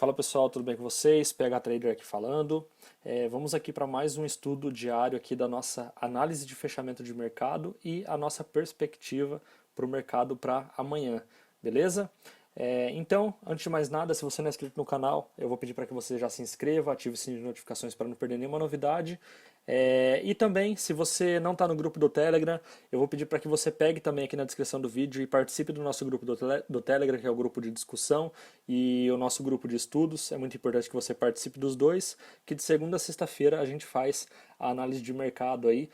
Fala pessoal, tudo bem com vocês? PH Trader aqui falando. Vamos aqui para mais um estudo diário aqui da nossa análise de fechamento de mercado e a nossa perspectiva para o mercado para amanhã, beleza? Então, antes de mais nada, se você não é inscrito no canal, eu vou pedir para que você já se inscreva, ative o sininho de notificações para não perder nenhuma novidade. E também, se você não está no grupo do Telegram, eu vou pedir para que você pegue também aqui na descrição do vídeo e participe do nosso grupo do Telegram, que é o grupo de discussão e o nosso grupo de estudos. É muito importante que você participe dos dois, que de segunda a sexta-feira a gente faz a análise de mercado aí,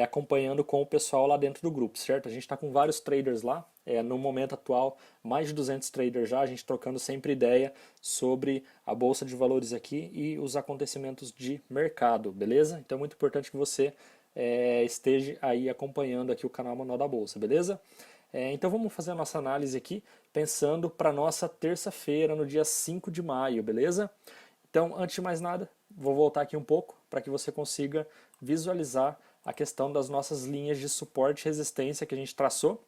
acompanhando com o pessoal lá dentro do grupo, certo? A gente está com vários traders lá, no momento atual, mais de 200 traders já, a gente trocando sempre ideia sobre a Bolsa de Valores aqui e os acontecimentos de mercado, beleza? Então é muito importante que você esteja aí acompanhando aqui o canal Manual da Bolsa, beleza? Então vamos fazer a nossa análise aqui, pensando para nossa terça-feira, no dia 5 de maio, beleza? Então, antes de mais nada, vou voltar aqui um pouco para que você consiga visualizar a questão das nossas linhas de suporte e resistência que a gente traçou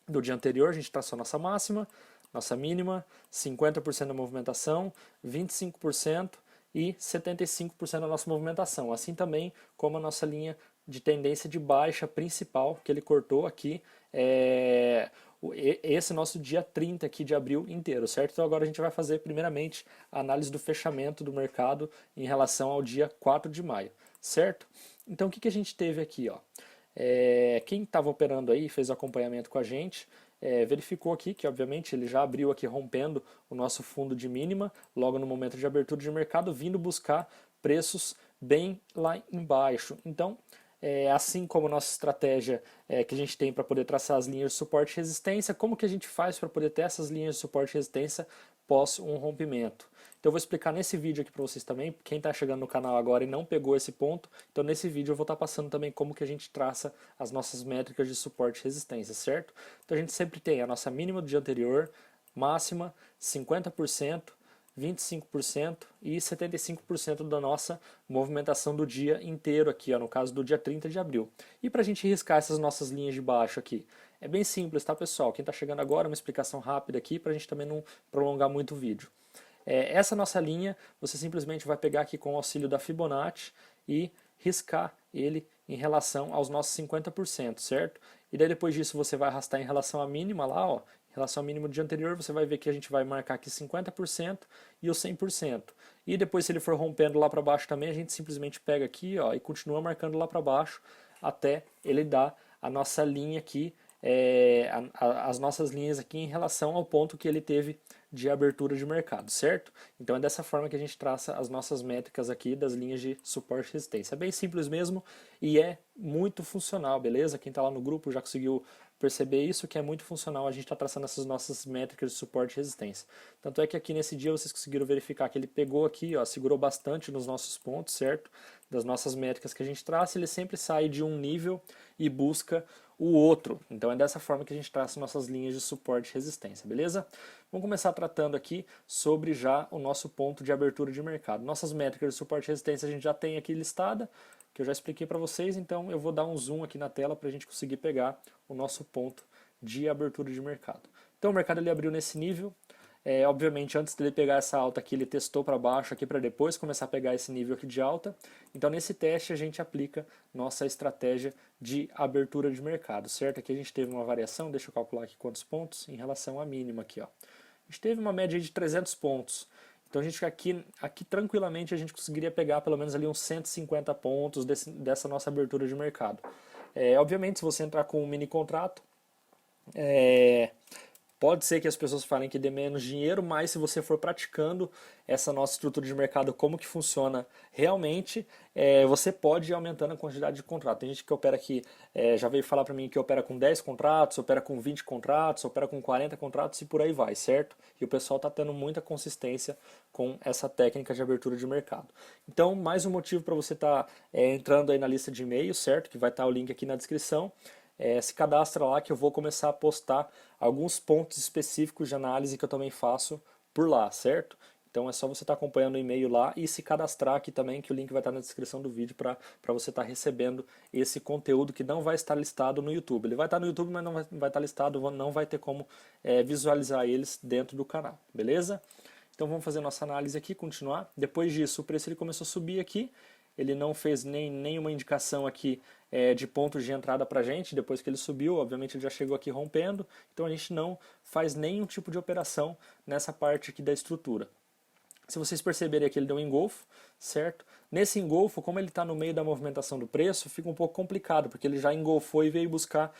do dia anterior. A gente traçou nossa máxima, nossa mínima, 50% da movimentação, 25% e 75% da nossa movimentação. Assim também como a nossa linha de tendência de baixa principal que ele cortou aqui, esse nosso dia 30 aqui de abril inteiro, certo? Então agora a gente vai fazer primeiramente a análise do fechamento do mercado em relação ao dia 4 de maio, certo? Então o que a gente teve aqui, ó? Quem estava operando aí, fez o acompanhamento com a gente, verificou aqui que obviamente ele já abriu aqui rompendo o nosso fundo de mínima, logo no momento de abertura de mercado, vindo buscar preços bem lá embaixo. Então, assim como a nossa estratégia que a gente tem para poder traçar as linhas de suporte e resistência, como que a gente faz para poder ter essas linhas de suporte e resistência pós um rompimento? Então eu vou explicar nesse vídeo aqui para vocês também, quem está chegando no canal agora e não pegou esse ponto, então nesse vídeo eu vou estar passando também como que a gente traça as nossas métricas de suporte e resistência, certo? Então a gente sempre tem a nossa mínima do dia anterior, máxima, 50%, 25% e 75% da nossa movimentação do dia inteiro aqui, ó, no caso do dia 30 de abril. E para a gente riscar essas nossas linhas de baixo aqui? É bem simples, tá pessoal? Quem está chegando agora, uma explicação rápida aqui para a gente também não prolongar muito o vídeo. Essa nossa linha, você simplesmente vai pegar aqui com o auxílio da Fibonacci e riscar ele em relação aos nossos 50%, certo? E daí depois disso você vai arrastar em relação à mínima lá, ó, em relação ao mínimo do dia anterior, você vai ver que a gente vai marcar aqui 50% e o 100%. E depois, se ele for rompendo lá para baixo também, a gente simplesmente pega aqui, ó, e continua marcando lá para baixo até ele dar a nossa linha aqui, as nossas linhas aqui em relação ao ponto que ele teve de abertura de mercado, certo? Então é dessa forma que a gente traça as nossas métricas aqui das linhas de suporte e resistência. É bem simples mesmo e é muito funcional, beleza? Quem está lá no grupo já conseguiu perceber isso, que é muito funcional a gente está traçando essas nossas métricas de suporte e resistência. Tanto é que aqui nesse dia vocês conseguiram verificar que ele pegou aqui, ó, segurou bastante nos nossos pontos, certo? Das nossas métricas que a gente traça, ele sempre sai de um nível e busca o outro. Então é dessa forma que a gente traça nossas linhas de suporte e resistência, beleza? Vamos começar tratando aqui sobre já o nosso ponto de abertura de mercado. Nossas métricas de suporte e resistência a gente já tem aqui listada, que eu já expliquei para vocês, então eu vou dar um zoom aqui na tela para a gente conseguir pegar o nosso ponto de abertura de mercado. Então o mercado ele abriu nesse nível, obviamente antes dele pegar essa alta aqui ele testou para baixo aqui para depois começar a pegar esse nível aqui de alta. Então nesse teste a gente aplica nossa estratégia de abertura de mercado, certo? Aqui a gente teve uma variação, deixa eu calcular aqui quantos pontos em relação à mínima aqui, ó. A gente teve uma média de 300 pontos. Então a gente aqui tranquilamente a gente conseguiria pegar pelo menos ali uns 150 pontos dessa nossa abertura de mercado. Obviamente se você entrar com um mini contrato, pode ser que as pessoas falem que dê menos dinheiro, mas se você for praticando essa nossa estrutura de mercado, como que funciona realmente, você pode ir aumentando a quantidade de contratos. Tem gente que opera aqui, já veio falar para mim que opera com 10 contratos, opera com 20 contratos, opera com 40 contratos e por aí vai, certo? E o pessoal está tendo muita consistência com essa técnica de abertura de mercado. Então, mais um motivo para você estar entrando aí na lista de e-mail, certo? Que vai estar o link aqui na descrição. Se cadastra lá que eu vou começar a postar alguns pontos específicos de análise que eu também faço por lá, certo? Então é só você estar acompanhando o e-mail lá e se cadastrar aqui também, que o link vai estar na descrição do vídeo para você estar recebendo esse conteúdo que não vai estar listado no YouTube. Ele vai estar no YouTube, mas não vai estar listado, não vai ter como visualizar eles dentro do canal, beleza? Então vamos fazer nossa análise aqui, continuar. Depois disso, o preço ele começou a subir aqui, ele não fez nenhuma indicação aqui de pontos de entrada para a gente, depois que ele subiu, obviamente ele já chegou aqui rompendo, então a gente não faz nenhum tipo de operação nessa parte aqui da estrutura. Se vocês perceberem aqui, ele deu um engolfo, certo? Nesse engolfo, como ele está no meio da movimentação do preço, fica um pouco complicado, porque ele já engolfou e veio buscar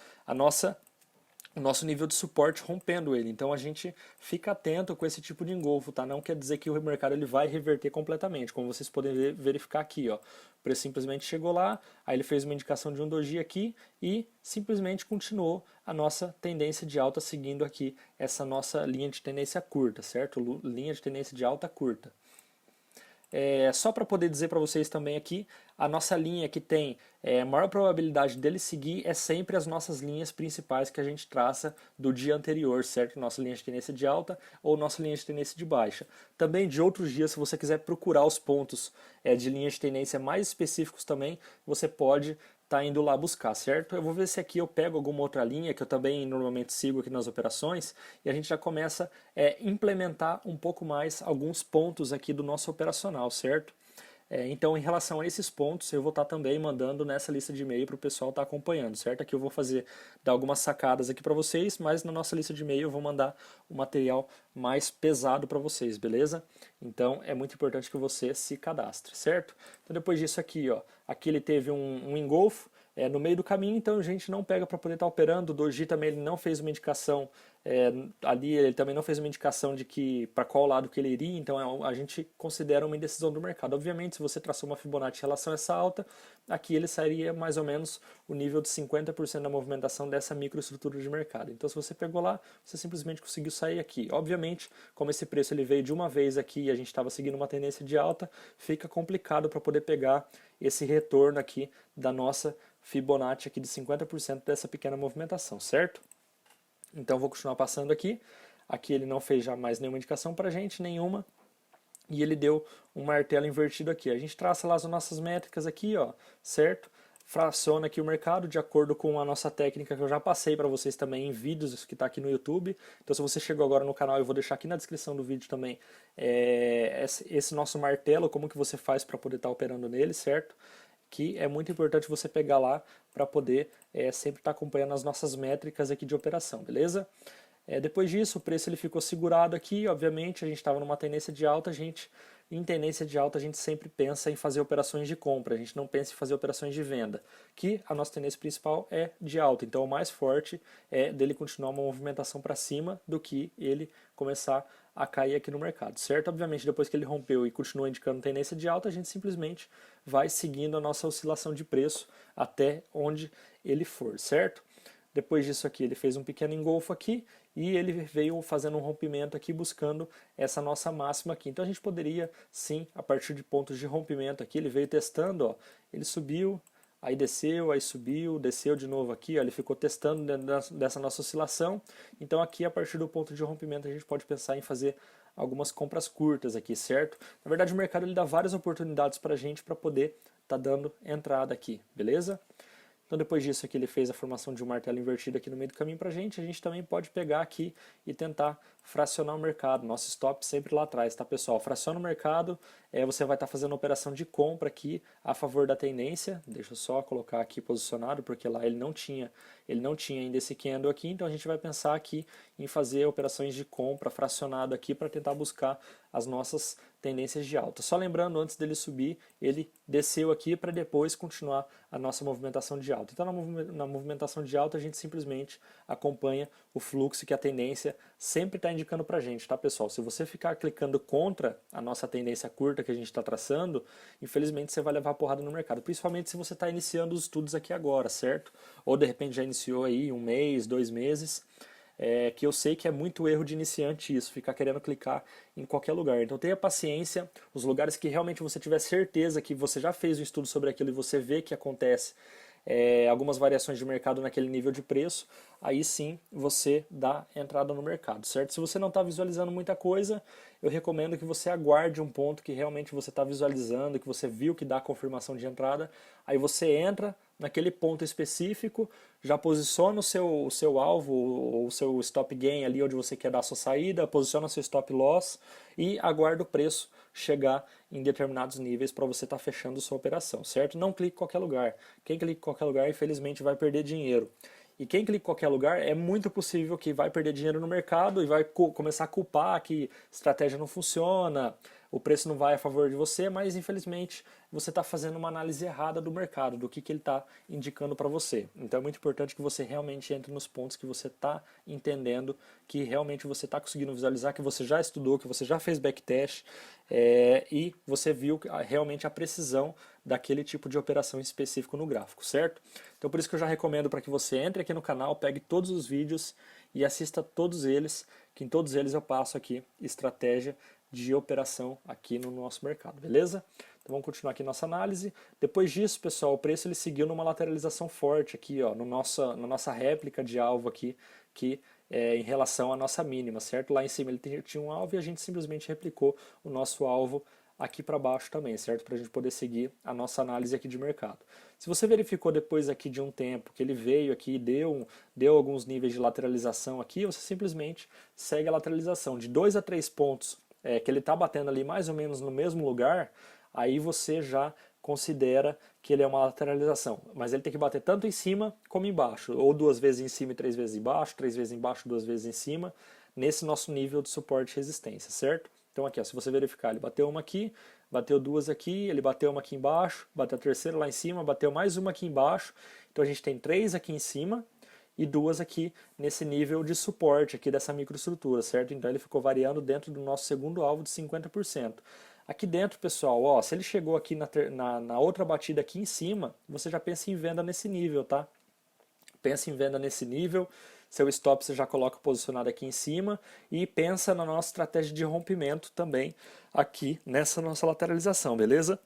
o nosso nível de suporte rompendo ele. Então a gente fica atento com esse tipo de engolfo, tá? Não quer dizer que o mercado ele vai reverter completamente, como vocês podem verificar aqui, ó. O preço simplesmente chegou lá, aí ele fez uma indicação de um doji aqui e simplesmente continuou a nossa tendência de alta seguindo aqui essa nossa linha de tendência curta, certo? Linha de tendência de alta curta. Só para poder dizer para vocês também aqui, a nossa linha que tem maior probabilidade dele seguir é sempre as nossas linhas principais que a gente traça do dia anterior, certo? Nossa linha de tendência de alta ou nossa linha de tendência de baixa. Também de outros dias, se você quiser procurar os pontos de linha de tendência mais específicos também, você pode tá indo lá buscar, certo? Eu vou ver se aqui eu pego alguma outra linha que eu também normalmente sigo aqui nas operações e a gente já começa a implementar um pouco mais alguns pontos aqui do nosso operacional, certo? Então, em relação a esses pontos, eu vou estar também mandando nessa lista de e-mail para o pessoal estar acompanhando, certo? Aqui eu vou dar algumas sacadas aqui para vocês, mas na nossa lista de e-mail eu vou mandar o material mais pesado para vocês, beleza? Então, é muito importante que você se cadastre, certo? Então, depois disso aqui, ó, aqui ele teve um engolfo no meio do caminho, então a gente não pega para poder estar operando. O doji também ele não fez uma indicação ali, ele também não fez uma indicação de que para qual lado que ele iria, então a gente considera uma indecisão do mercado. Obviamente, se você traçou uma Fibonacci em relação a essa alta, aqui ele sairia mais ou menos o nível de 50% da movimentação dessa microestrutura de mercado. Então, se você pegou lá, você simplesmente conseguiu sair aqui. Obviamente, como esse preço ele veio de uma vez aqui e a gente estava seguindo uma tendência de alta, fica complicado para poder pegar esse retorno aqui da nossa Fibonacci aqui de 50% dessa pequena movimentação, certo? Então vou continuar passando aqui. Aqui ele não fez já mais nenhuma indicação para a gente, nenhuma. E ele deu um martelo invertido aqui. A gente traça lá as nossas métricas aqui, ó, certo? Fraciona aqui o mercado de acordo com a nossa técnica que eu já passei para vocês também em vídeos que está aqui no YouTube. Então se você chegou agora no canal, eu vou deixar aqui na descrição do vídeo também esse nosso martelo, como que você faz para poder estar operando nele, certo? Que é muito importante você pegar lá para poder sempre estar acompanhando as nossas métricas aqui de operação, beleza? Depois disso, o preço ele ficou segurado aqui, obviamente, a gente estava numa tendência de alta, em tendência de alta a gente sempre pensa em fazer operações de compra, a gente não pensa em fazer operações de venda, que a nossa tendência principal é de alta, então o mais forte é dele continuar uma movimentação para cima do que ele começar a cair aqui no mercado, certo? Obviamente, depois que ele rompeu e continua indicando tendência de alta, a gente simplesmente vai seguindo a nossa oscilação de preço até onde ele for, certo? Depois disso aqui, ele fez um pequeno engolfo aqui e ele veio fazendo um rompimento aqui, buscando essa nossa máxima aqui. Então a gente poderia, sim, a partir de pontos de rompimento aqui, ele veio testando, ó, ele subiu, aí desceu, aí subiu, desceu de novo aqui, ó, ele ficou testando dentro dessa nossa oscilação. Então aqui, a partir do ponto de rompimento, a gente pode pensar em fazer algumas compras curtas aqui, certo? Na verdade, o mercado ele dá várias oportunidades para a gente para poder estar dando entrada aqui, beleza? Então depois disso aqui ele fez a formação de um martelo invertido aqui no meio do caminho para a gente também pode pegar aqui e tentar fracionar o mercado, nosso stop sempre lá atrás, tá pessoal? Fraciona o mercado, você vai estar fazendo operação de compra aqui a favor da tendência, deixa eu só colocar aqui posicionado, porque lá ele não tinha ainda esse candle aqui, então a gente vai pensar aqui em fazer operações de compra fracionado aqui para tentar buscar as nossas tendências de alta. Só lembrando, antes dele subir, ele desceu aqui para depois continuar a nossa movimentação de alta. Então na movimentação de alta a gente simplesmente acompanha o fluxo que a tendência sempre está indicando para a gente, tá pessoal? Se você ficar clicando contra a nossa tendência curta que a gente está traçando, infelizmente você vai levar porrada no mercado, principalmente se você está iniciando os estudos aqui agora, certo? Ou de repente já iniciou aí 1 mês, 2 meses, que eu sei que é muito erro de iniciante isso, ficar querendo clicar em qualquer lugar. Então tenha paciência, os lugares que realmente você tiver certeza que você já fez um estudo sobre aquilo e você vê que acontece algumas variações de mercado naquele nível de preço, aí sim você dá entrada no mercado, certo? Se você não está visualizando muita coisa, eu recomendo que você aguarde um ponto que realmente você está visualizando, que você viu que dá confirmação de entrada, aí você entra naquele ponto específico, já posiciona o seu alvo, ou o seu stop gain ali onde você quer dar a sua saída, posiciona o seu stop loss e aguarda o preço chegar em determinados níveis para você estar fechando sua operação, certo? Não clique em qualquer lugar. Quem clica em qualquer lugar, infelizmente, vai perder dinheiro. E quem clica em qualquer lugar, é muito possível que vai perder dinheiro no mercado e vai começar a culpar que estratégia não funciona, o preço não vai a favor de você, mas infelizmente você está fazendo uma análise errada do mercado, do que ele está indicando para você. Então é muito importante que você realmente entre nos pontos que você está entendendo, que realmente você está conseguindo visualizar, que você já estudou, que você já fez backtest e você viu realmente a precisão daquele tipo de operação específico no gráfico, certo? Então por isso que eu já recomendo para que você entre aqui no canal, pegue todos os vídeos e assista todos eles, que em todos eles eu passo aqui estratégia de operação aqui no nosso mercado, beleza? Então vamos continuar aqui nossa análise. Depois disso, pessoal, o preço ele seguiu numa lateralização forte aqui, ó, no na nossa réplica de alvo aqui, que em relação à nossa mínima, certo? Lá em cima ele tinha um alvo e a gente simplesmente replicou o nosso alvo aqui para baixo também, certo? Para a gente poder seguir a nossa análise aqui de mercado. Se você verificou depois aqui de um tempo que ele veio aqui e deu alguns níveis de lateralização aqui, você simplesmente segue a lateralização de 2 a 3 pontos que ele está batendo ali mais ou menos no mesmo lugar, aí você já considera que ele é uma lateralização. Mas ele tem que bater tanto em cima como embaixo, ou 2 vezes em cima e 3 vezes embaixo, 3 vezes embaixo, 2 vezes em cima, nesse nosso nível de suporte e resistência, certo? Então aqui, ó, se você verificar, ele bateu uma aqui, bateu duas aqui, ele bateu uma aqui embaixo, bateu a terceira lá em cima, bateu mais uma aqui embaixo, então a gente tem 3 aqui em cima, e 2 aqui nesse nível de suporte aqui dessa microestrutura, certo? Então ele ficou variando dentro do nosso segundo alvo de 50%. Aqui dentro, pessoal, ó, se ele chegou aqui na outra batida aqui em cima, você já pensa em venda nesse nível, tá? Pensa em venda nesse nível, seu stop você já coloca posicionado aqui em cima e pensa na nossa estratégia de rompimento também aqui nessa nossa lateralização, beleza?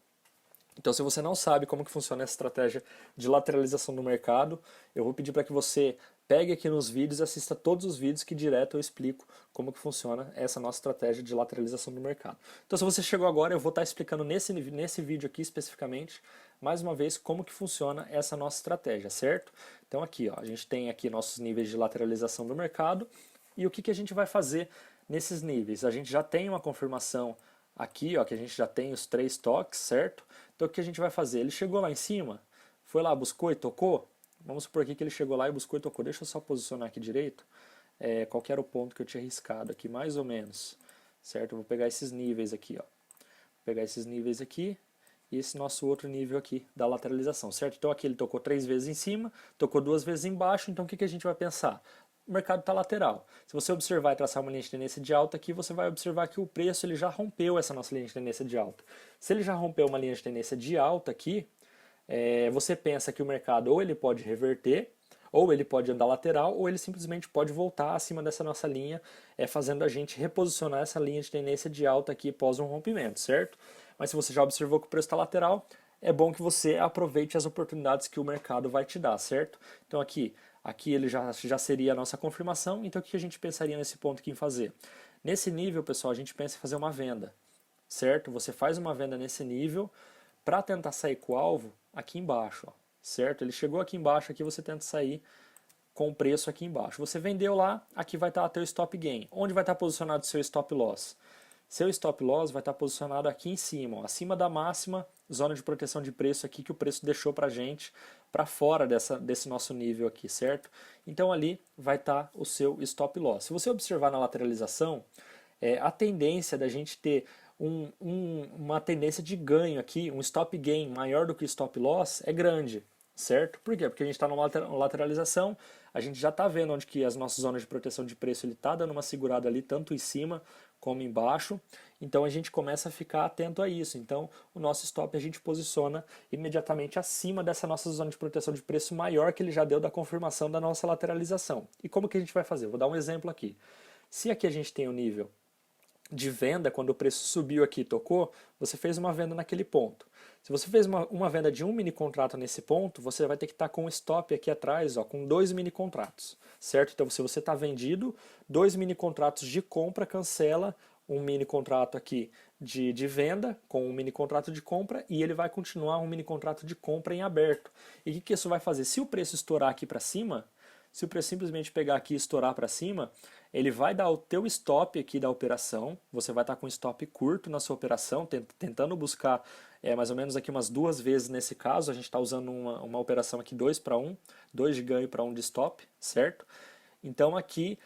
Então, se você não sabe como que funciona essa estratégia de lateralização do mercado, eu vou pedir para que você pegue aqui nos vídeos e assista todos os vídeos que direto eu explico como que funciona essa nossa estratégia de lateralização do mercado. Então, se você chegou agora, eu vou estar explicando nesse vídeo aqui especificamente, mais uma vez, como que funciona essa nossa estratégia, certo? Então aqui, ó, a gente tem aqui nossos níveis de lateralização do mercado e o que a gente vai fazer nesses níveis? A gente já tem uma confirmação aqui, ó, que a gente já tem os 3 toques, certo? Então o que a gente vai fazer? Ele chegou lá em cima, foi lá, buscou e tocou. Vamos supor aqui que ele chegou lá e buscou e tocou. Deixa eu só posicionar aqui direito. Qual que era o ponto que eu tinha riscado aqui, mais ou menos. Certo? Eu vou pegar esses níveis aqui, ó. Vou pegar esses níveis aqui e esse nosso outro nível aqui da lateralização, certo? Então aqui ele tocou 3 vezes em cima, tocou 2 vezes embaixo, então o que a gente vai pensar? O mercado está lateral. Se você observar e traçar uma linha de tendência de alta aqui, você vai observar que o preço ele já rompeu essa nossa linha de tendência de alta. Se ele já rompeu uma linha de tendência de alta aqui, você pensa que o mercado ou ele pode reverter, ou ele pode andar lateral, ou ele simplesmente pode voltar acima dessa nossa linha, fazendo a gente reposicionar essa linha de tendência de alta aqui após um rompimento, certo? Mas se você já observou que o preço está lateral, é bom que você aproveite as oportunidades que o mercado vai te dar, certo? Então aqui ele já seria a nossa confirmação, então o que a gente pensaria nesse ponto aqui em fazer? Nesse nível, pessoal, a gente pensa em fazer uma venda, certo? Você faz uma venda nesse nível para tentar sair com o alvo aqui embaixo, ó, certo? Ele chegou aqui embaixo, aqui você tenta sair com o preço aqui embaixo. Você vendeu lá, aqui vai estar o teu stop gain. Onde vai estar posicionado o seu stop loss? Seu stop loss vai estar posicionado aqui em cima, ó, acima da máxima zona de proteção de preço aqui que o preço deixou pra gente, para fora desse nosso nível aqui, certo? Então ali vai estar o seu stop loss. Se você observar na lateralização, a tendência da gente ter uma tendência de ganho aqui, um stop gain maior do que o stop loss é grande, certo? Por quê? Porque a gente está numa lateralização, a gente já está vendo onde que as nossas zonas de proteção de preço ele está dando uma segurada ali, tanto em cima como embaixo, então a gente começa a ficar atento a isso. Então o nosso stop a gente posiciona imediatamente acima dessa nossa zona de proteção de preço maior que ele já deu da confirmação da nossa lateralização. E como que a gente vai fazer? Vou dar um exemplo aqui. Se aqui a gente tem o nível de venda, quando o preço subiu aqui e tocou, você fez uma venda naquele ponto. Se você fez uma venda de um mini contrato nesse ponto, você vai ter que estar com um stop aqui atrás, ó, com 2 mini contratos, certo? Então se você está vendido, 2 mini contratos de compra cancela um mini contrato aqui de venda com um mini contrato de compra e ele vai continuar um mini contrato de compra em aberto. E o que isso vai fazer? Se o preço estourar aqui para cima, se o preço simplesmente pegar aqui e estourar para cima, ele vai dar o teu stop aqui da operação, você vai estar com um stop curto na sua operação, tentando buscar mais ou menos aqui umas 2 vezes nesse caso, a gente está usando uma operação aqui 2 para 1, 2 de ganho para 1 de stop, certo? Então aqui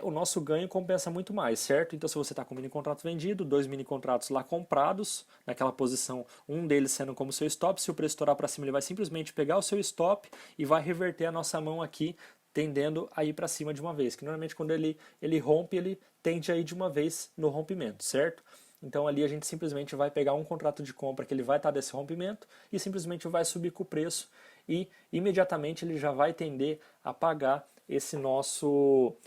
o nosso ganho compensa muito mais, certo? Então se você está com um mini contrato vendido, 2 mini contratos lá comprados, naquela posição, um deles sendo como seu stop, se o preço estourar para cima ele vai simplesmente pegar o seu stop e vai reverter a nossa mão aqui, tendendo a ir para cima de uma vez, que normalmente quando ele rompe, ele tende a ir de uma vez no rompimento, certo? Então ali a gente simplesmente vai pegar um contrato de compra que ele vai estar desse rompimento e simplesmente vai subir com o preço e imediatamente ele já vai tender a pagar esse nosso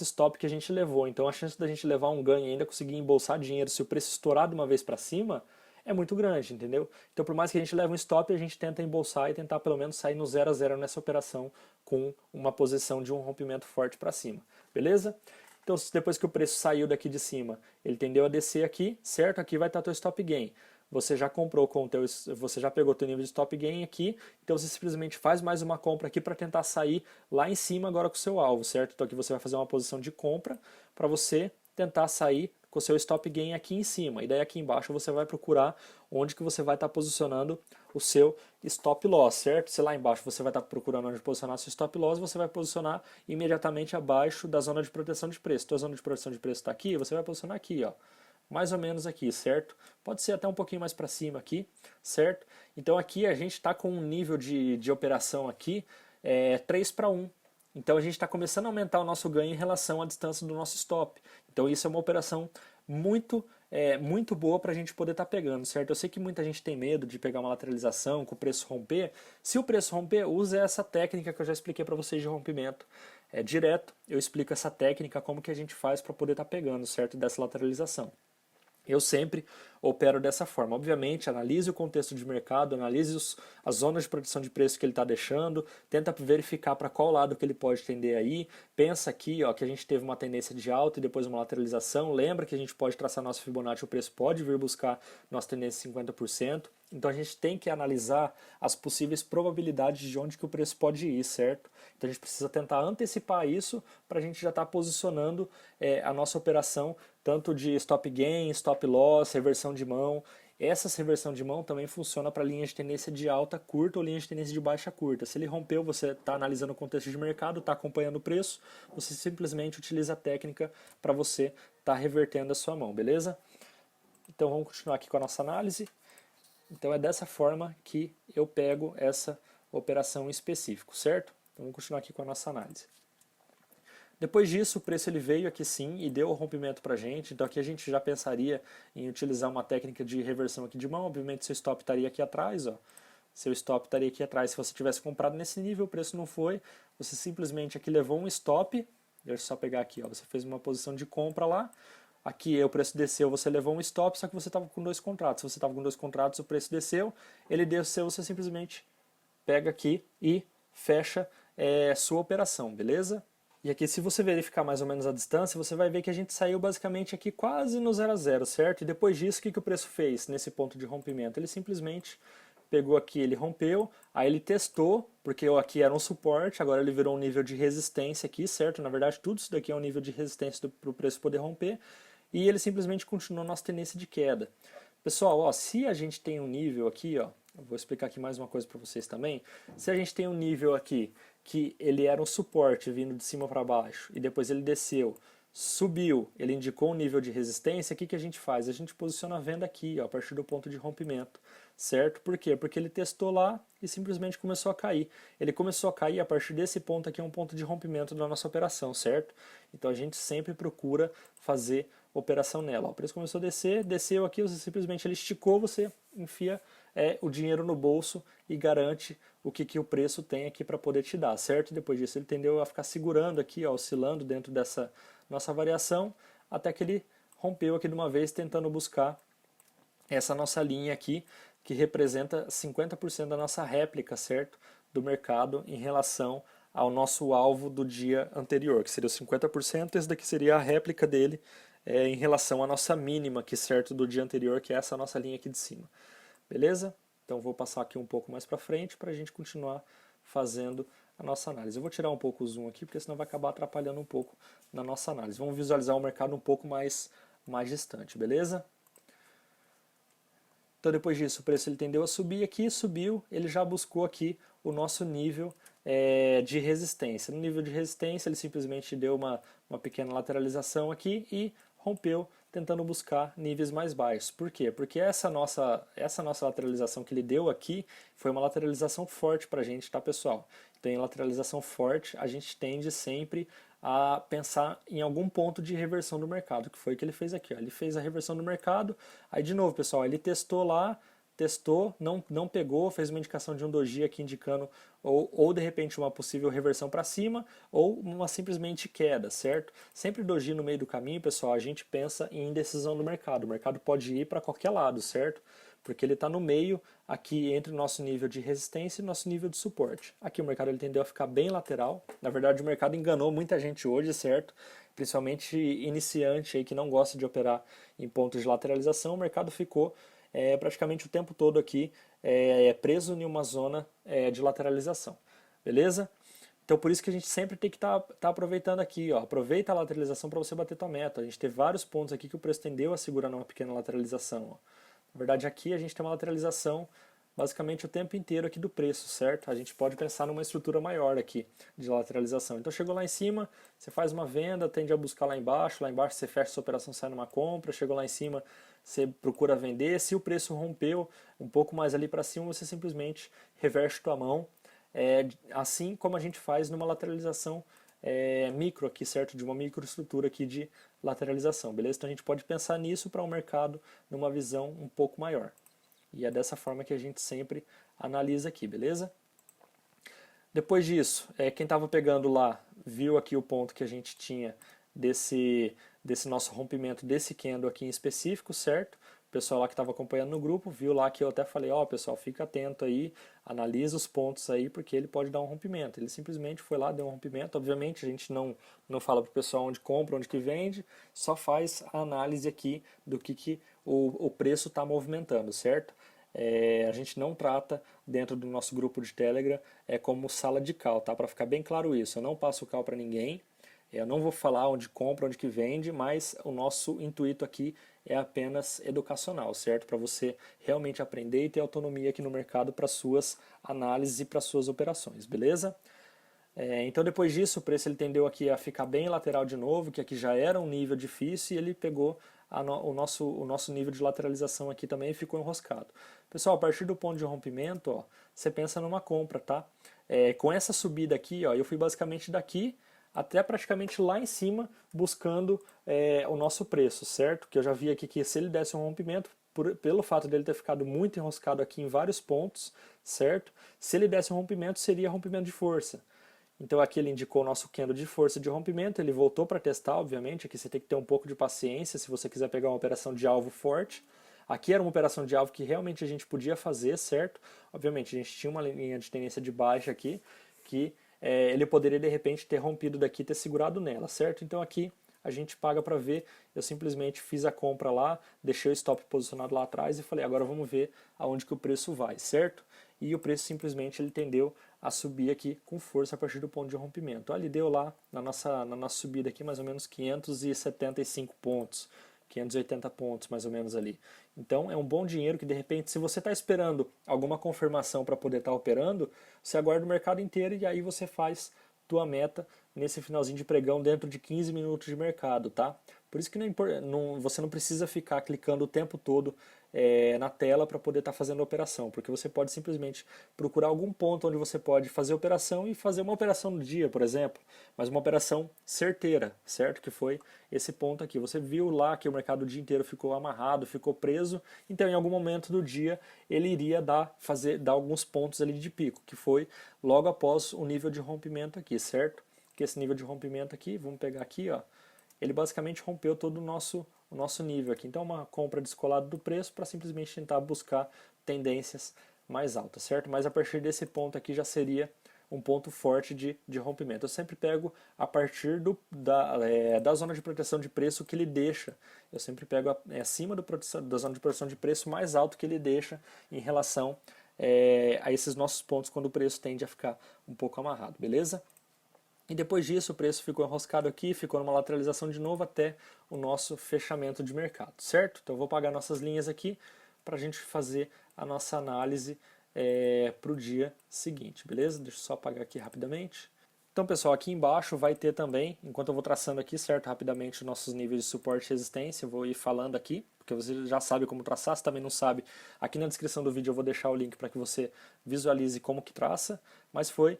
stop que a gente levou. Então a chance da gente levar um ganho e ainda conseguir embolsar dinheiro se o preço estourar de uma vez para cima é muito grande, entendeu? Então por mais que a gente leve um stop, a gente tenta embolsar e tentar pelo menos sair no 0 a 0 nessa operação com uma posição de um rompimento forte para cima, beleza? Então depois que o preço saiu daqui de cima, ele tendeu a descer aqui, certo? Aqui vai estar teu stop gain. Você já comprou com você já pegou teu nível de stop gain aqui, então você simplesmente faz mais uma compra aqui para tentar sair lá em cima agora com o seu alvo, certo? Então aqui você vai fazer uma posição de compra para você tentar sair com o seu stop gain aqui em cima. E daí aqui embaixo você vai procurar onde que você vai estar posicionando o seu stop loss, certo? Se lá embaixo você vai estar procurando onde posicionar seu stop loss, você vai posicionar imediatamente abaixo da zona de proteção de preço. Então a zona de proteção de preço está aqui, você vai posicionar aqui, ó. Mais ou menos aqui, certo? Pode ser até um pouquinho mais para cima aqui, certo? Então aqui a gente está com um nível de operação aqui 3 para 1. Então a gente está começando a aumentar o nosso ganho em relação à distância do nosso stop. Então isso é uma operação muito boa para a gente poder estar pegando, certo? Eu sei que muita gente tem medo de pegar uma lateralização com o preço romper. Se o preço romper, use essa técnica que eu já expliquei para vocês de rompimento. Direto eu explico essa técnica, como que a gente faz para poder estar pegando, certo? Dessa lateralização. Eu sempre opero dessa forma. Obviamente, analise o contexto de mercado, analise as zonas de proteção de preço que ele está deixando, tenta verificar para qual lado que ele pode tender aí. Pensa aqui ó, que a gente teve uma tendência de alta e depois uma lateralização. Lembra que a gente pode traçar nosso Fibonacci, o preço pode vir buscar nossa tendência de 50%. Então a gente tem que analisar as possíveis probabilidades de onde que o preço pode ir, certo? Então a gente precisa tentar antecipar isso para a gente já estar posicionando a nossa operação tanto de stop gain, stop loss, reversão de mão. Essa reversão de mão também funciona para linhas de tendência de alta curta ou linhas de tendência de baixa curta. Se ele rompeu, você está analisando o contexto de mercado, está acompanhando o preço, você simplesmente utiliza a técnica para você estar revertendo a sua mão, beleza? Então vamos continuar aqui com a nossa análise. Então é dessa forma que eu pego essa operação em específico, certo? Então vamos continuar aqui com a nossa análise. Depois disso, o preço ele veio aqui sim e deu o rompimento para a gente. Então aqui a gente já pensaria em utilizar uma técnica de reversão aqui de mão. Obviamente seu stop estaria aqui atrás, ó. Seu stop estaria aqui atrás. Se você tivesse comprado nesse nível, o preço não foi. Você simplesmente aqui levou um stop. Deixa eu só pegar aqui, ó. Você fez uma posição de compra lá. Aqui o preço desceu, você levou um stop, só que você estava com 2 contratos. Se você estava com 2 contratos, o preço desceu. Ele desceu, você simplesmente pega aqui e fecha sua operação, beleza? E aqui, se você verificar mais ou menos a distância, você vai ver que a gente saiu basicamente aqui quase no 0 a 0, certo? E depois disso, o que o preço fez nesse ponto de rompimento? Ele simplesmente pegou aqui, ele rompeu, aí ele testou, porque aqui era um suporte, agora ele virou um nível de resistência aqui, certo? Na verdade, tudo isso daqui é um nível de resistência para o preço poder romper, e ele simplesmente continuou nossa tendência de queda. Pessoal, ó, se a gente tem um nível aqui, ó, eu vou explicar aqui mais uma coisa para vocês também. Se a gente tem um nível aqui que ele era um suporte vindo de cima para baixo e depois ele desceu, subiu, ele indicou um nível de resistência, o que que a gente faz? A gente posiciona a venda aqui, ó, a partir do ponto de rompimento, certo? Por quê? Porque ele testou lá e simplesmente começou a cair. Ele começou a cair a partir desse ponto aqui, é um ponto de rompimento da nossa operação, certo? Então a gente sempre procura fazer operação nela. Ó, o preço começou a descer, desceu aqui, você simplesmente ele esticou, você enfia o dinheiro no bolso e garante o que o preço tem aqui para poder te dar, certo? Depois disso ele tendeu a ficar segurando aqui, ó, oscilando dentro dessa nossa variação, até que ele rompeu aqui de uma vez, tentando buscar essa nossa linha aqui, que representa 50% da nossa réplica, certo? Do mercado em relação ao nosso alvo do dia anterior, que seria os 50%, esse daqui seria a réplica dele em relação à nossa mínima aqui, certo, do dia anterior, que é essa nossa linha aqui de cima. Beleza? Então vou passar aqui um pouco mais para frente para a gente continuar fazendo a nossa análise. Eu vou tirar um pouco o zoom aqui, porque senão vai acabar atrapalhando um pouco na nossa análise. Vamos visualizar o mercado um pouco mais distante, beleza? Então depois disso o preço ele tendeu a subir aqui, subiu, ele já buscou aqui o nosso nível de resistência. No nível de resistência ele simplesmente deu uma pequena lateralização aqui e rompeu, tentando buscar níveis mais baixos. Por quê? Porque essa nossa lateralização que ele deu aqui foi uma lateralização forte para a gente, tá, pessoal? Então em lateralização forte a gente tende sempre a pensar em algum ponto de reversão do mercado, que foi o que ele fez aqui. Ó. Ele fez a reversão do mercado, aí de novo, pessoal, ele testou lá, testou, não pegou, fez uma indicação de um doji aqui indicando ou de repente uma possível reversão para cima ou uma simplesmente queda, certo? Sempre doji no meio do caminho, pessoal, a gente pensa em indecisão do mercado. O mercado pode ir para qualquer lado, certo? Porque ele está no meio aqui entre o nosso nível de resistência e o nosso nível de suporte. Aqui o mercado ele tendeu a ficar bem lateral. Na verdade o mercado enganou muita gente hoje, certo? Principalmente iniciante aí que não gosta de operar em pontos de lateralização, o mercado ficou praticamente o tempo todo aqui preso em uma zona de lateralização. Beleza? Então por isso que a gente sempre tem que estar aproveitando aqui, ó. Aproveita a lateralização para você bater tua meta. A gente teve vários pontos aqui que o preço tendeu a segurar numa pequena lateralização, ó. Na verdade aqui a gente tem uma lateralização basicamente o tempo inteiro aqui do preço, certo? A gente pode pensar numa estrutura maior aqui de lateralização. Então chegou lá em cima, você faz uma venda, tende a buscar lá embaixo você fecha essa operação, sai numa compra, chegou lá em cima, você procura vender, se o preço rompeu um pouco mais ali para cima, você simplesmente reverte tua mão, assim como a gente faz numa lateralização micro aqui, certo? De uma microestrutura aqui de lateralização, beleza? Então a gente pode pensar nisso para um mercado numa visão um pouco maior. E é dessa forma que a gente sempre analisa aqui, beleza? Depois disso, quem estava pegando lá viu aqui o ponto que a gente tinha desse nosso rompimento desse candle aqui em específico, certo? O pessoal lá que estava acompanhando no grupo viu lá que eu até falei, ó, pessoal, fica atento aí, analisa os pontos aí, porque ele pode dar um rompimento. Ele simplesmente foi lá, deu um rompimento. Obviamente a gente não fala para o pessoal onde compra, onde que vende, só faz a análise aqui do que o preço está movimentando, certo? A gente não trata dentro do nosso grupo de Telegram como sala de call, tá? Para ficar bem claro isso, eu não passo call para ninguém, eu não vou falar onde compra, onde que vende, mas o nosso intuito aqui é apenas educacional, certo? Para você realmente aprender e ter autonomia aqui no mercado para suas análises e para suas operações, beleza? Então depois disso o preço ele tendeu aqui a ficar bem lateral de novo, que aqui já era um nível difícil e ele pegou o nosso nível de lateralização aqui também ficou enroscado. Pessoal, a partir do ponto de rompimento, ó, você pensa numa compra, tá? Com essa subida aqui, ó, eu fui basicamente daqui até praticamente lá em cima buscando o nosso preço, certo? Que eu já vi aqui que se ele desse um rompimento, pelo fato dele ter ficado muito enroscado aqui em vários pontos, certo? Se ele desse um rompimento, seria rompimento de força. Então aqui ele indicou o nosso candle de força de rompimento, ele voltou para testar, obviamente, aqui você tem que ter um pouco de paciência se você quiser pegar uma operação de alvo forte. Aqui era uma operação de alvo que realmente a gente podia fazer, certo? Obviamente a gente tinha uma linha de tendência de baixa aqui, que ele poderia de repente ter rompido daqui e ter segurado nela, certo? Então aqui a gente paga para ver, eu simplesmente fiz a compra lá, deixei o stop posicionado lá atrás e falei, agora vamos ver aonde que o preço vai, certo? E o preço simplesmente ele tendeu a subir aqui com força a partir do ponto de rompimento. Ele deu lá na nossa subida aqui mais ou menos 575 pontos, 580 pontos mais ou menos ali. Então é um bom dinheiro que de repente, se você está esperando alguma confirmação para poder estar operando, você aguarda o mercado inteiro e aí você faz tua meta nesse finalzinho de pregão dentro de 15 minutos de mercado, tá? Por isso que você não precisa ficar clicando o tempo todo na tela para poder estar fazendo a operação, porque você pode simplesmente procurar algum ponto onde você pode fazer a operação e fazer uma operação no dia, por exemplo, mas uma operação certeira, certo? Que foi esse ponto aqui. Você viu lá que o mercado o dia inteiro ficou amarrado, ficou preso, então em algum momento do dia ele iria dar alguns pontos ali de pico, que foi logo após o nível de rompimento aqui, certo? Que esse nível de rompimento aqui, vamos pegar aqui, ó, ele basicamente rompeu todo o nosso nível aqui. Então, uma compra descolada do preço para simplesmente tentar buscar tendências mais altas, certo? Mas a partir desse ponto aqui já seria um ponto forte de rompimento. Eu sempre pego a partir da zona de proteção de preço que ele deixa. Eu sempre pego acima da zona de proteção de preço mais alto que ele deixa em relação a esses nossos pontos quando o preço tende a ficar um pouco amarrado, beleza? E depois disso o preço ficou enroscado aqui, ficou numa lateralização de novo até o nosso fechamento de mercado, certo? Então eu vou apagar nossas linhas aqui para a gente fazer a nossa análise para o dia seguinte, beleza? Deixa eu só apagar aqui rapidamente. Então pessoal, aqui embaixo vai ter também, enquanto eu vou traçando aqui, certo, rapidamente os nossos níveis de suporte e resistência, eu vou ir falando aqui, porque você já sabe como traçar, se também não sabe, aqui na descrição do vídeo eu vou deixar o link para que você visualize como que traça, mas foi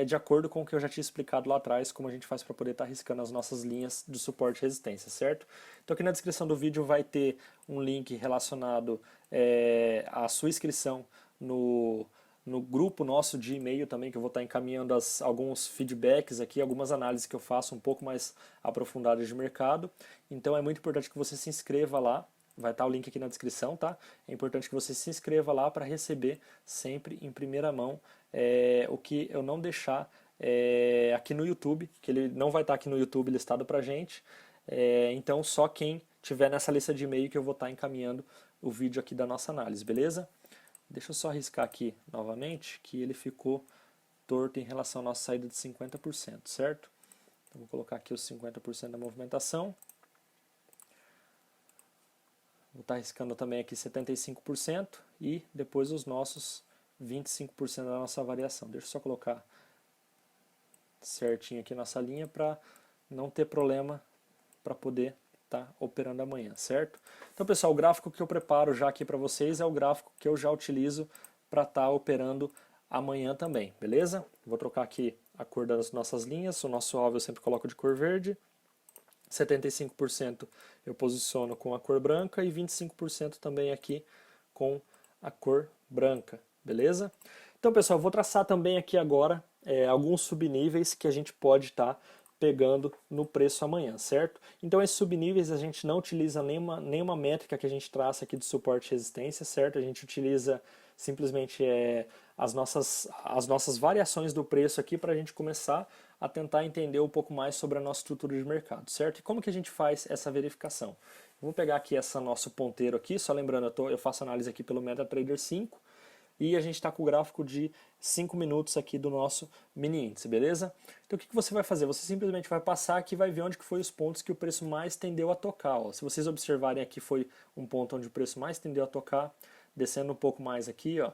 de acordo com o que eu já tinha explicado lá atrás, como a gente faz para poder estar riscando as nossas linhas de suporte e resistência, certo? Então aqui na descrição do vídeo vai ter um link relacionado à sua inscrição no grupo nosso de e-mail também, que eu vou estar encaminhando alguns feedbacks aqui, algumas análises que eu faço um pouco mais aprofundadas de mercado. Então é muito importante que você se inscreva lá, vai estar o link aqui na descrição, tá? É importante que você se inscreva lá para receber sempre em primeira mão o que eu não deixar aqui no YouTube, que ele não vai estar aqui no YouTube listado pra gente. Então só quem tiver nessa lista de e-mail que eu vou estar encaminhando o vídeo aqui da nossa análise, beleza? Deixa eu só riscar aqui novamente que ele ficou torto em relação à nossa saída de 50%, certo? Então vou colocar aqui os 50% da movimentação. Vou estar riscando também aqui 75% e depois os nossos 25% da nossa variação. Deixa eu só colocar certinho aqui nossa linha para não ter problema para poder estar operando amanhã, certo? Então pessoal, o gráfico que eu preparo já aqui para vocês é o gráfico que eu já utilizo para estar operando amanhã também, beleza? Vou trocar aqui a cor das nossas linhas, o nosso alvo eu sempre coloco de cor verde, 75% eu posiciono com a cor branca e 25% também aqui com a cor branca, beleza? Então pessoal, eu vou traçar também aqui agora alguns subníveis que a gente pode estar pegando no preço amanhã, certo? Então esses subníveis a gente não utiliza nenhuma métrica que a gente traça aqui de suporte e resistência, certo? A gente utiliza simplesmente as nossas variações do preço aqui para a gente começar a tentar entender um pouco mais sobre a nossa estrutura de mercado, certo? E como que a gente faz essa verificação? Eu vou pegar aqui esse nosso ponteiro aqui, só lembrando, eu faço análise aqui pelo MetaTrader 5, e a gente está com o gráfico de 5 minutos aqui do nosso mini índice, beleza? Então o que você vai fazer? Você simplesmente vai passar aqui e vai ver onde que foi os pontos que o preço mais tendeu a tocar. Ó. Se vocês observarem aqui foi um ponto onde o preço mais tendeu a tocar, descendo um pouco mais aqui, ó,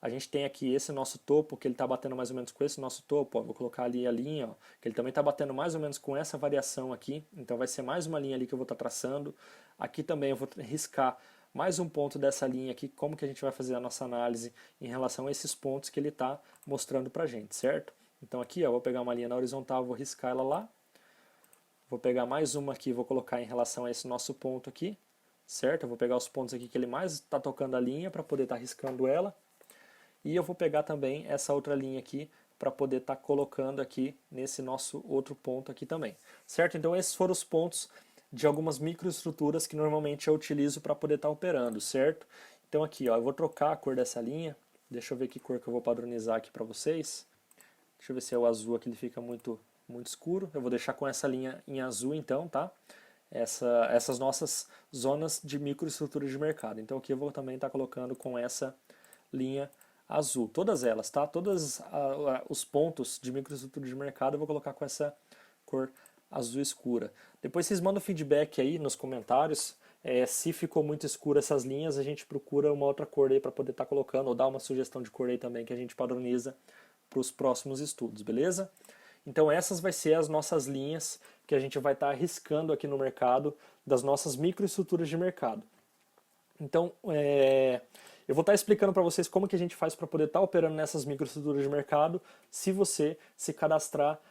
a gente tem aqui esse nosso topo, que ele está batendo mais ou menos com esse nosso topo, ó, vou colocar ali a linha, ó, que ele também está batendo mais ou menos com essa variação aqui, então vai ser mais uma linha ali que eu vou estar traçando. Aqui também eu vou riscar mais um ponto dessa linha aqui, como que a gente vai fazer a nossa análise em relação a esses pontos que ele está mostrando para a gente, certo? Então aqui, ó, eu vou pegar uma linha na horizontal, vou riscar ela lá, vou pegar mais uma aqui, vou colocar em relação a esse nosso ponto aqui, certo? Eu vou pegar os pontos aqui que ele mais está tocando a linha para poder estar riscando ela, e eu vou pegar também essa outra linha aqui para poder estar colocando aqui nesse nosso outro ponto aqui também, certo? Então esses foram os pontos de algumas microestruturas que normalmente eu utilizo para poder estar operando, certo? Então aqui, ó, eu vou trocar a cor dessa linha, deixa eu ver que cor que eu vou padronizar aqui para vocês. Deixa eu ver se é o azul aqui, ele fica muito escuro. Eu vou deixar com essa linha em azul então, tá? Essas nossas zonas de microestrutura de mercado. Então aqui eu vou também estar colocando com essa linha azul, todas elas, tá? Todos os pontos de microestrutura de mercado eu vou colocar com essa cor azul escura. Depois vocês mandam feedback aí nos comentários, se ficou muito escura essas linhas, a gente procura uma outra cor aí para poder estar colocando, ou dar uma sugestão de cor aí também que a gente padroniza para os próximos estudos, beleza? Então essas vai ser as nossas linhas que a gente vai estar arriscando aqui no mercado, das nossas microestruturas de mercado. Então, eu vou estar explicando para vocês como que a gente faz para poder estar operando nessas microestruturas de mercado, se você se cadastrar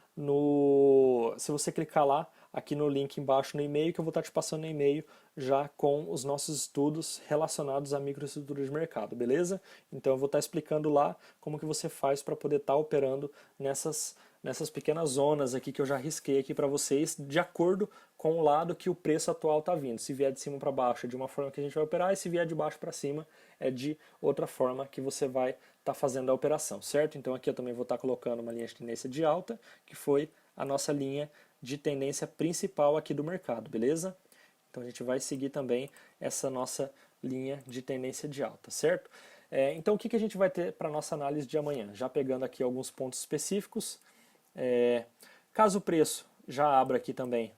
se você clicar lá, aqui no link embaixo no e-mail, que eu vou estar te passando no e-mail já com os nossos estudos relacionados à microestrutura de mercado, beleza? Então eu vou estar explicando lá como que você faz para poder estar operando nessas nessas pequenas zonas aqui que eu já risquei aqui para vocês, de acordo com o lado que o preço atual está vindo. Se vier de cima para baixo é de uma forma que a gente vai operar, e se vier de baixo para cima é de outra forma que você vai estar fazendo a operação, certo? Então aqui eu também vou estar colocando uma linha de tendência de alta, que foi a nossa linha de tendência principal aqui do mercado, beleza? Então a gente vai seguir também essa nossa linha de tendência de alta, certo? Então o que a gente vai ter para a nossa análise de amanhã? Já pegando aqui alguns pontos específicos, caso o preço já abra aqui também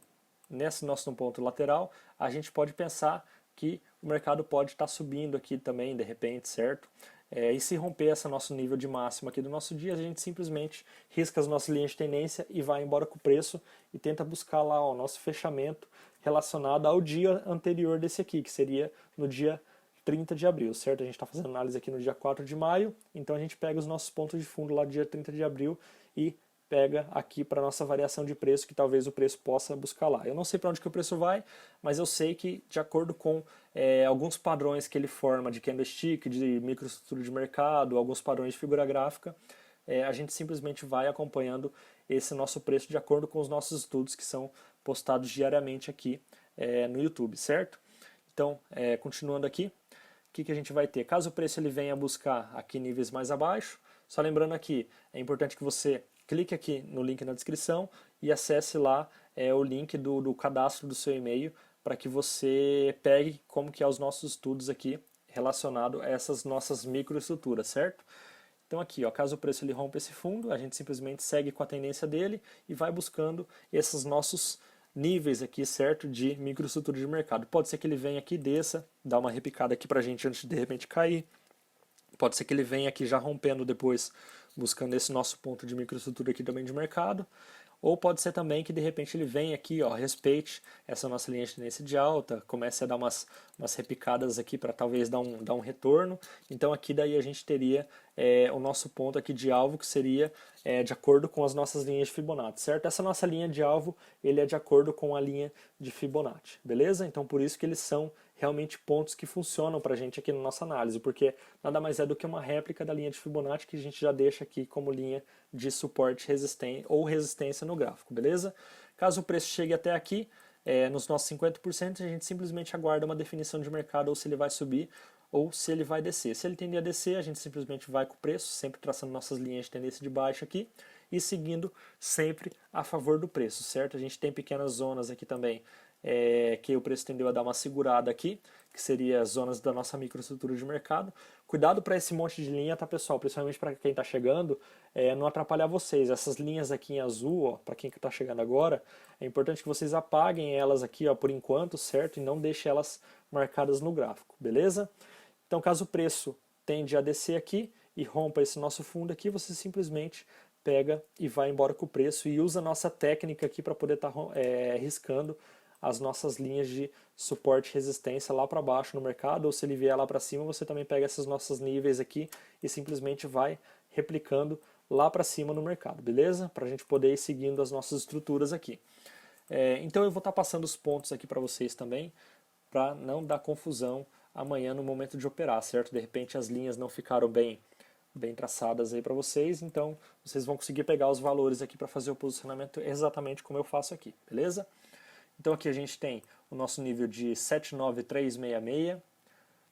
nesse nosso ponto lateral, a gente pode pensar que o mercado pode estar subindo aqui também de repente, certo? E se romper esse nosso nível de máximo aqui do nosso dia, a gente simplesmente risca as nossas linhas de tendência e vai embora com o preço e tenta buscar lá o nosso fechamento relacionado ao dia anterior desse aqui, que seria no dia 30 de abril, certo? A gente está fazendo análise aqui no dia 4 de maio, então a gente pega os nossos pontos de fundo lá do dia 30 de abril e pega aqui para a nossa variação de preço, que talvez o preço possa buscar lá. Eu não sei para onde que o preço vai, mas eu sei que de acordo com alguns padrões que ele forma de candlestick, de microestrutura de mercado, alguns padrões de figura gráfica, a gente simplesmente vai acompanhando esse nosso preço de acordo com os nossos estudos que são postados diariamente aqui no YouTube, certo? Então, continuando aqui, o que a gente vai ter? Caso o preço ele venha buscar aqui níveis mais abaixo, só lembrando aqui, é importante que você clique aqui no link na descrição e acesse lá o link do cadastro do seu e-mail para que você pegue como que é os nossos estudos aqui relacionado a essas nossas microestruturas, certo? Então aqui, ó, caso o preço ele rompa esse fundo, a gente simplesmente segue com a tendência dele e vai buscando esses nossos níveis aqui, certo, de microestrutura de mercado. Pode ser que ele venha aqui, desça, dá uma repicada aqui pra gente antes de repente cair. Pode ser que ele venha aqui já rompendo depois, buscando esse nosso ponto de microestrutura aqui também de mercado. Ou pode ser também que de repente ele venha aqui, ó, respeite essa nossa linha de tendência de alta, comece a dar umas repicadas aqui para talvez dar um retorno. Então aqui daí a gente teria o nosso ponto aqui de alvo, que seria de acordo com as nossas linhas de Fibonacci, certo? Essa nossa linha de alvo, ele é de acordo com a linha de Fibonacci, beleza? Então por isso que eles são realmente pontos que funcionam para a gente aqui na nossa análise, porque nada mais é do que uma réplica da linha de Fibonacci que a gente já deixa aqui como linha de suporte resistente ou resistência no gráfico, beleza? Caso o preço chegue até aqui, nos nossos 50%, a gente simplesmente aguarda uma definição de mercado, ou se ele vai subir ou se ele vai descer. Se ele tender a descer, a gente simplesmente vai com o preço, sempre traçando nossas linhas de tendência de baixa aqui e seguindo sempre a favor do preço, certo? A gente tem pequenas zonas aqui também que o preço tendeu a dar uma segurada aqui, que seria as zonas da nossa microestrutura de mercado. Cuidado para esse monte de linha, tá, pessoal? Principalmente para quem está chegando, não atrapalhar vocês. Essas linhas aqui em azul, para quem está chegando agora, é importante que vocês apaguem elas aqui, ó, por enquanto, certo? E não deixem elas marcadas no gráfico, beleza? Então, caso o preço tende a descer aqui e rompa esse nosso fundo aqui, você simplesmente pega e vai embora com o preço e usa a nossa técnica aqui para poder estar riscando as nossas linhas de suporte e resistência lá para baixo no mercado, ou se ele vier lá para cima, você também pega esses nossos níveis aqui e simplesmente vai replicando lá para cima no mercado, beleza? Para a gente poder ir seguindo as nossas estruturas aqui. Então eu vou estar passando os pontos aqui para vocês também, para não dar confusão amanhã no momento de operar, certo? De repente as linhas não ficaram bem traçadas aí para vocês, então vocês vão conseguir pegar os valores aqui para fazer o posicionamento exatamente como eu faço aqui, beleza? Então aqui a gente tem o nosso nível de 79366,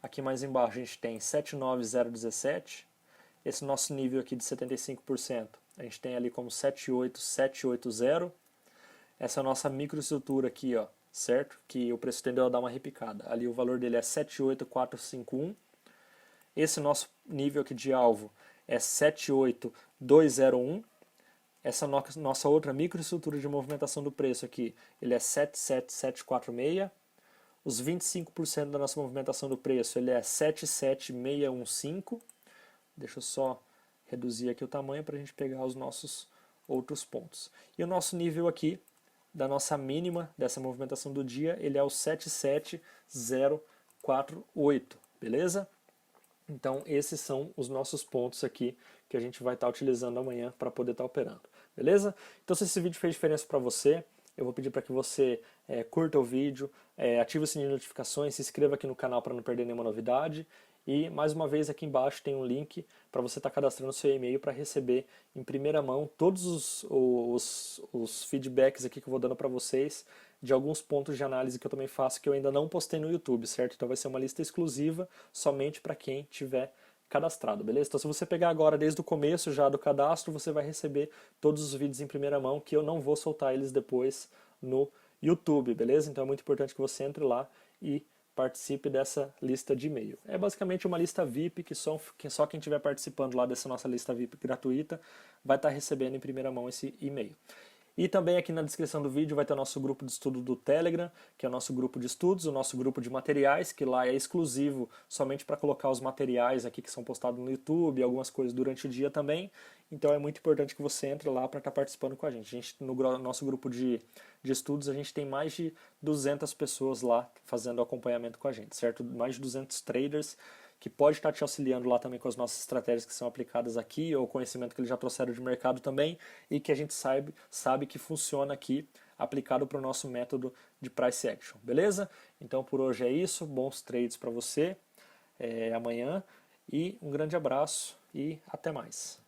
aqui mais embaixo a gente tem 79017, esse nosso nível aqui de 75% a gente tem ali como 78780, essa é a nossa microestrutura aqui, ó, certo? Que o preço tendeu a dar uma repicada, ali o valor dele é 78451, esse nosso nível aqui de alvo é 78201, essa nossa outra microestrutura de movimentação do preço aqui, ele é 77746. Os 25% da nossa movimentação do preço, ele é 77615. Deixa eu só reduzir aqui o tamanho para a gente pegar os nossos outros pontos. E o nosso nível aqui, da nossa mínima dessa movimentação do dia, ele é o 77048, beleza? Então esses são os nossos pontos aqui que a gente vai estar utilizando amanhã para poder estar operando, beleza? Então se esse vídeo fez diferença para você, eu vou pedir para que você curta o vídeo, ative o sininho de notificações, se inscreva aqui no canal para não perder nenhuma novidade E mais uma vez aqui embaixo tem um link para você estar cadastrando seu e-mail para receber em primeira mão todos os feedbacks aqui que eu vou dando para vocês de alguns pontos de análise que eu também faço que eu ainda não postei no YouTube, certo? Então vai ser uma lista exclusiva somente para quem tiver cadastrado, beleza? Então se você pegar agora desde o começo já do cadastro, você vai receber todos os vídeos em primeira mão que eu não vou soltar eles depois no YouTube, beleza? Então é muito importante que você entre lá e participe dessa lista de e-mail. É basicamente uma lista VIP que só quem estiver participando lá dessa nossa lista VIP gratuita vai estar recebendo em primeira mão esse e-mail. E também aqui na descrição do vídeo vai ter o nosso grupo de estudo do Telegram, que é o nosso grupo de estudos, o nosso grupo de materiais, que lá é exclusivo somente para colocar os materiais aqui que são postados no YouTube, algumas coisas durante o dia também. Então é muito importante que você entre lá para estar participando com a gente. No nosso grupo de estudos, a gente tem mais de 200 pessoas lá fazendo acompanhamento com a gente, certo? Mais de 200 traders que pode estar te auxiliando lá também com as nossas estratégias que são aplicadas aqui, ou conhecimento que eles já trouxeram de mercado também, e que a gente sabe que funciona aqui, aplicado para o nosso método de price action, beleza? Então por hoje é isso, bons trades para você amanhã, e um grande abraço e até mais.